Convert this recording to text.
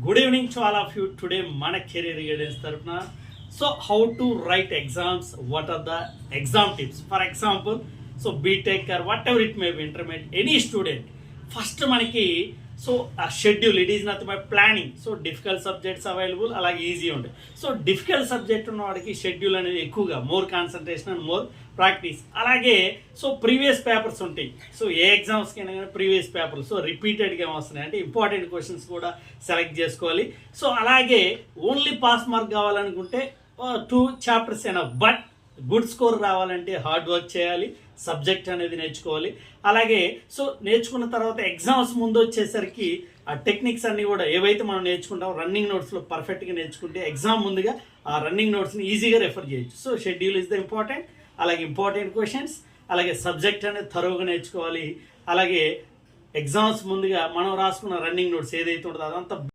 Good evening to all of you. Today, మన career guidance tarafna. So, how to write exams? What are the exam tips? For example, so BTech or whatever it may be, intermediate, any student. First, మనకి so ఆ schedule it is nothing by planning. So difficult subjects available, అలాగే easy ఉంటాయి. So difficult subject ఉన్న వాడికి schedule అనేది ఎక్కువగా more concentration and more practice. అలాగే so previous papers ఉంటాయి. సో ఏ ఎగ్జామ్స్కి అయినా కానీ ప్రీవియస్ పేపర్లు సో రిపీటెడ్గా వస్తున్నాయి అంటే ఇంపార్టెంట్ క్వశ్చన్స్ కూడా సెలెక్ట్ చేసుకోవాలి. సో అలాగే ఓన్లీ పాస్ మార్క్ కావాలనుకుంటే 2 చాప్టర్స్ అయినా, బట్ గుడ్ స్కోర్ రావాలంటే హార్డ్ వర్క్ చేయాలి, సబ్జెక్ట్ అనేది నేర్చుకోవాలి. అలాగే సో నేర్చుకున్న తర్వాత ఎగ్జామ్స్ ముందు వచ్చేసరికి ఆ టెక్నిక్స్ అన్నీ కూడా ఏవైతే మనం నేర్చుకుంటామో రన్నింగ్ నోట్స్లో పర్ఫెక్ట్గా నేర్చుకుంటే ఎగ్జామ్ ముందుగా ఆ రన్నింగ్ నోట్స్ని ఈజీగా రెఫర్ చేయొచ్చు. So schedule is the important, అలాగే ఇంపార్టెంట్ క్వశ్చన్స్, అలాగే సబ్జెక్ట్ అనేది థరోగా నేర్చుకోవాలి. అలాగే ఎగ్జామ్స్ ముందుగా మనం రాసుకున్న రన్నింగ్ నోట్స్ ఏదైతే ఉంటుందో అదంతా